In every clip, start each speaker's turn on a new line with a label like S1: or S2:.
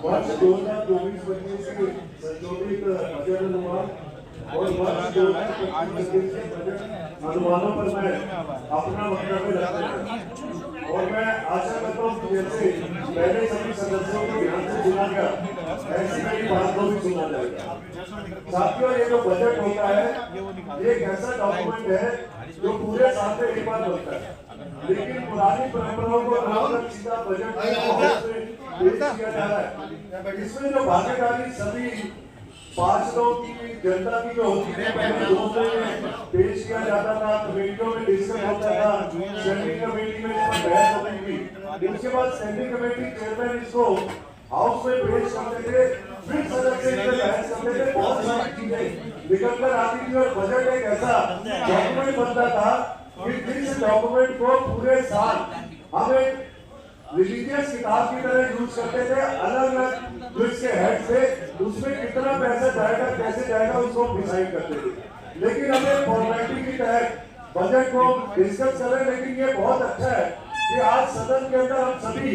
S1: वर्ष 2024-25 की संशोधित बजट अनुमान और वर्ष 2025-26 के बजट अनुमानों पर मैं अपना वक्तव्य रखता हूं और मैं आशा करता हूं कि जैसे पहले सभी सदस्यों को ध्यान से सुना गया ऐसी मेरी बात को भी सुना जाएगा। साथियों, ये जो बजट होता है ये एक ऐसा डॉक्यूमेंट है जो पूरे साल में एक बार बनता है, लेकिन पुरानी परंपराओं को सीधा बजट पेश किया जा रहा है। इसमें जो भागीदारी सभी पार्षदों की, जनता की जो होती है, पहले 2 में पेश किया जाता था, कमेटियों में डिस्कस होता था, स्टैंडिंग कमेटी में इसमें बहस होती थी, उसके बाद स्टैंडिंग कमेटी चेयरमैन इसको हाउस में पेश करते थे, फिर सदस्य इस पर बहस करते थे, बहुत सारी चीजें निकल कर आती थी और बजट एक ऐसा डॉक्यूमेंट बनता था कि जिस डॉक्यूमेंट को पूरे साल हमें रिलीजियस किताब की तरह यूज करते थे, अलग अलग जो इसके हेड से उसमें कितना पैसा जाएगा, कैसे जाएगा, उसको डिसाइड करते थे। लेकिन हमें फॉर्मेलिटी की तहत बजट को डिस्कस करें, लेकिन ये बहुत अच्छा है कि आज सदन के अंदर हम सभी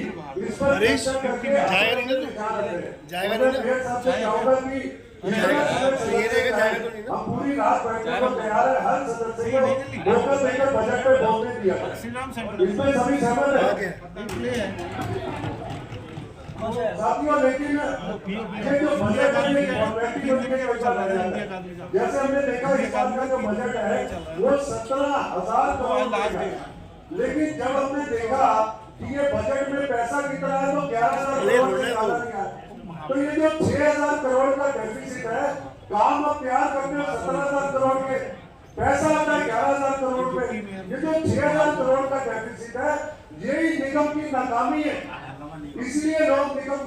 S1: इस पर चर्चा करके चाहूंगा कि हम पूरी रात बैठने को तैयार है, हर सदस्य को मौका देकर बजट पे बोलने दिया, इसमें सभी सहमत है साथियों। लेकिन ये जो बजट है, जैसे हमने देखा इस साल का जो बजट है वो 17,000 करोड़ है, लेकिन जब हमने देखा कि ये बजट में पैसा कितना है तो 11,000 करोड़ से ज्यादा नहीं आया। तो ये जो 6,000 करोड़ का डेफिसिट है, काम अब तैयार करते हैं 17,000 करोड़ के, पैसा आता है 11,000 करोड़ पे। ये जो 6,000 करोड़ का डेफिसिट है यही निगम की नाकामी है, इसलिए लोग निगम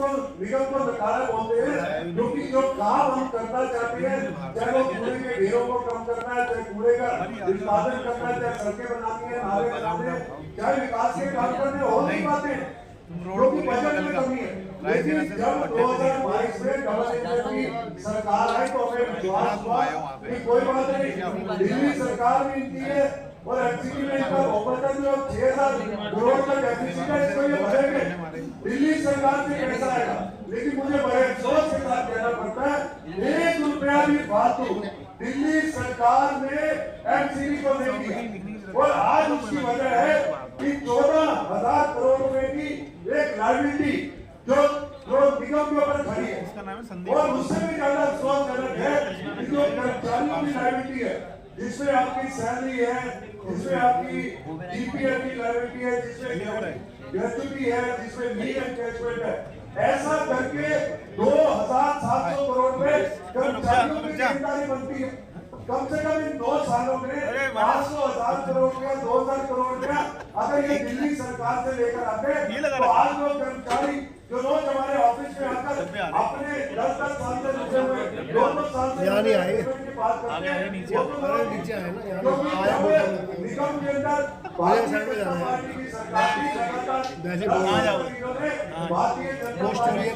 S1: को नकारा बोलते हैं, क्योंकि जो काम हम करना चाहते हैं, चाहे वो कूड़े के ढेरों को कम करना है, चाहे कूड़े का उत्पादन करना है, चाहे सड़कें बनानी है, नाले बनाने हैं, चाहे विकास के काम करने, हो नहीं पाते क्योंकि बजट में कमी है। लेकिन जब 2022 में डबल इंजन की सरकार आई तो हमें विश्वास हुआ कि कोई बात नहीं, दिल्ली सरकार भी इतनी है और एमसीडी में इसका ऑपरेटर जो 6,000 करोड़ का डेफिसिट है, इसको ये भरेंगे, दिल्ली सरकार से पैसा आएगा। लेकिन मुझे बड़े अफसोस के साथ कहना पड़ता है 1 रुपया भी फालतू दिल्ली सरकार ने एमसीडी को नहीं दिया, और आज उसकी वजह है कि 14,000 करोड़ रुपए की एक लायबिलिटी जो निगम के ऊपर खड़ी है, और उससे भी ज्यादा अफसोसजनक है कि जो कर्मचारियों की लायबिलिटी है, जिसमें आपकी सैलरी है, जिसमें आपकी जीपीएफ की लायबिलिटी है, जिसमें ग्रेच्युटी है, जिसमें लीव एनकैशमेंट है, ऐसा करके 2,700 करोड़ में कर्मचारियों की जिम्मेदारी बनती है। कम से कम इन 2 सालों में 500,000 करोड़ का 2,000 करोड़ का अगर ये दिल्ली सरकार से लेकर आते तो आज लोग कर्मचारी जो रोज हमारे ऑफिस में आकर अपने 10-10 साल से जुड़े हुए 2-2 साल से बात करते हैं, निगम के अंदर भारतीय जनता पार्टी की सरकार की लगातार भारतीय जनता पार्टी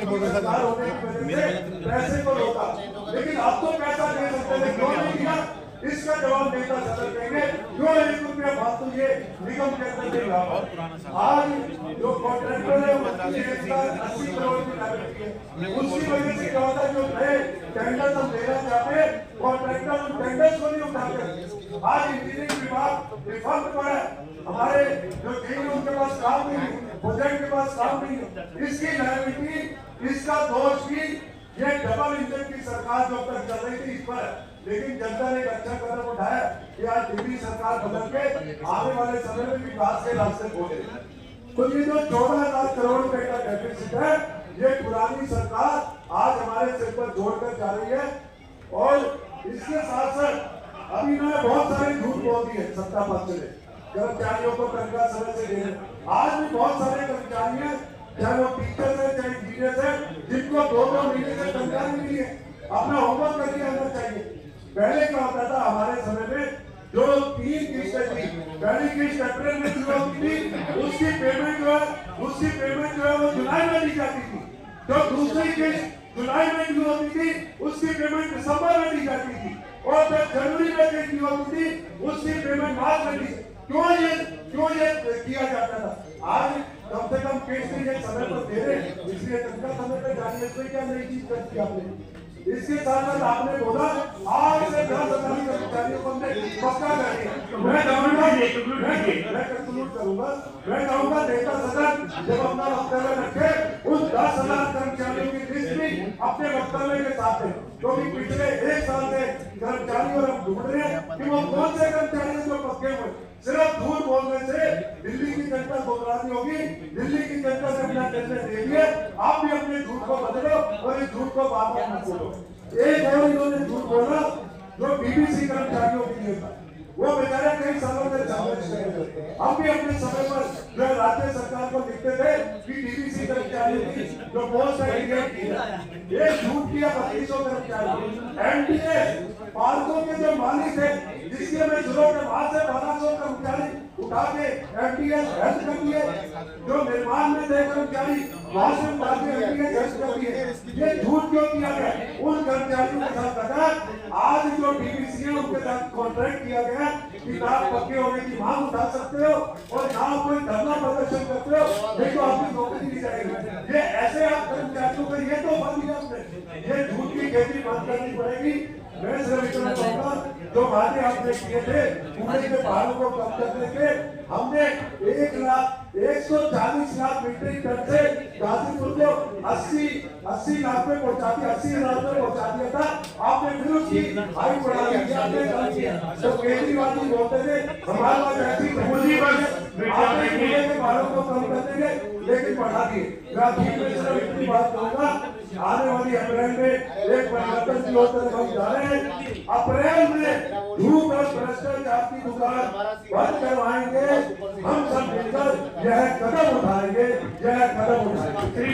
S1: पैसे को रोका, लेकिन अब तो पैसा दे सकते हैं, क्यों नहीं दिया? इसका जवाब नेता सदन देंगे, क्यों 1 रुपया फालतू ये निगम के अंदर नहीं रहा। आज जो कॉन्ट्रैक्टर है उसकी 180 करोड़ की लायबिलिटी है, उसकी वजह से क्या होता है, जो नए टेंडर हम देना चाहते हैं कॉन्ट्रैक्टर उन टेंडर्स को नहीं उठाते। आज इंजीनियरिंग विभाग डिफॉल्ट पर है, हमारे जो टीम उनके पास काम नहीं है, प्रोजेक्ट के पास काम नहीं है, इसकी लायबिलिटी, इसका दोष भी ये डबल इंजन की सरकार जो तक चल रही थी इस पर, लेकिन जनता ने एक अच्छा कदम उठाया कि आज दिल्ली सरकार बदल के आने वाले समय में विकास के रास्ते खोले। तो ये जो 14,000 करोड़ रुपए का डेफिसिट है, ये पुरानी सरकार आज हमारे सिर पर जोड़कर जा रही है, और इसके साथ साथ अभी इन्होंने बहुत सारे झूठ बोल दिए सत्ता पक्ष ने, कर्मचारियों को तनख्वाह समय से देने। आज भी बहुत सारे कर्मचारी हैं, चाहे वो टीचर है, चाहे इंजीनियर है, जिनको 2-2 महीने से तनख्वाह नहीं मिली है, अपना होमवर्क करके आना चाहिए। पहले क्या होता था हमारे समय में, जो 3 किस्तें थी, पहली किस्त अप्रैल में शुरू होती थी, उसकी पेमेंट जो है वो जुलाई में दी जाती थी, जो दूसरी किस्त जुलाई में शुरू होती थी उसकी पेमेंट दिसंबर में दी जाती थी, और जब जनवरी में किस्त होती थी उसकी पेमेंट मार्च में दी। क्यों ये किया जाता था? आज कम से कम केस के समय पर दे रहे, इसलिए तनख्वाह समय पर जानी है। कोई क्या नई चीज करती आपने? इसके साथ साथ आपने बोला आज से 10,000 कर्मचारियों को हमने पक्का करेंगे। मैं कंक्लूड करूंगा। मैं कहूंगा नेता सदन जब अपना वक्तव्य रखे उन 10,000 कर्मचारियों की लिस्ट भी अपने वक्तव्य के साथ है, क्योंकि पिछले 1 साल से कर्मचारी और हम ढूंढ रहे हैं कि वो कौन से कर्मचारी जो पक्के हुए। सिर्फ झूठ बोलने से दिल्ली की जनता गुमराही होगी। दिल्ली की जनता से अपना निर्णय ले लिए, आप भी अपने झूठ को बदलो और इस झूठ को बार बार मत बोलो। एक और इन्होंने झूठ बोला जो बीबीसी कर्मचारियों के लिए था, वो बेचारे कई सालों से संघर्ष कर रहे थे। हम भी अपने समय पर जो राज्य सरकार को लिखते थे कि डीबीसी कर्मचारियों की जो पोस्ट है ये झूठ किया 3200 कर्मचारी। एनडीए पार्कों के जो मालिक थे जिसके में जुड़ों के वहां से 1200 कर्मचारी उठा के एनडीएस रद्द कर दिए। जो निर्माण में थे कर्मचारी वहां से उठा के एनडीएस रद्द कर दिए। ये झूठ क्यों किया गया? उन कर्मचारियों के साथ लगा आज जो डीबीसी है उनके साथ कॉन्ट्रैक्ट किया गया कि आप पक्के होने की मांग उठा सकते हो और ना कोई धरना प्रदर्शन करते हो नहीं तो आपकी नौकरी दी जाएगी। ये ऐसे आप कर्मचारियों को ये तो बंद किया आपने, ये झूठ की खेती बंद करनी पड़ेगी। मैं सिर्फ इतना कहूंगा जो वादे आपने किए थे पुणे के पहाड़ों को कम करने के, हमने 140 लाख मीट्रिक टन से गाजीपुर को 80 लाख में पहुंचा दिया, 80 लाख में पहुंचा दिया था। आपने फिर उसकी हाई बढ़ा दी। आपने कहा तो केजरीवाल जी बोलते थे हमारे पास ऐसी पूंजी आपने पुणे के पहाड़ों को कम कर देंगे लेकिन बढ़ा दिए। मैं अभी में सिर्फ इतनी बात कहूंगा, आने वाली अप्रैल में एक परिवर्तन की ओर हम जा रहे हैं। अप्रैल में झूठ और भ्रष्टाचार की दुकान बंद करवाएंगे। हम सब मिलकर यह कदम उठाएंगे, यह कदम उठाएंगे।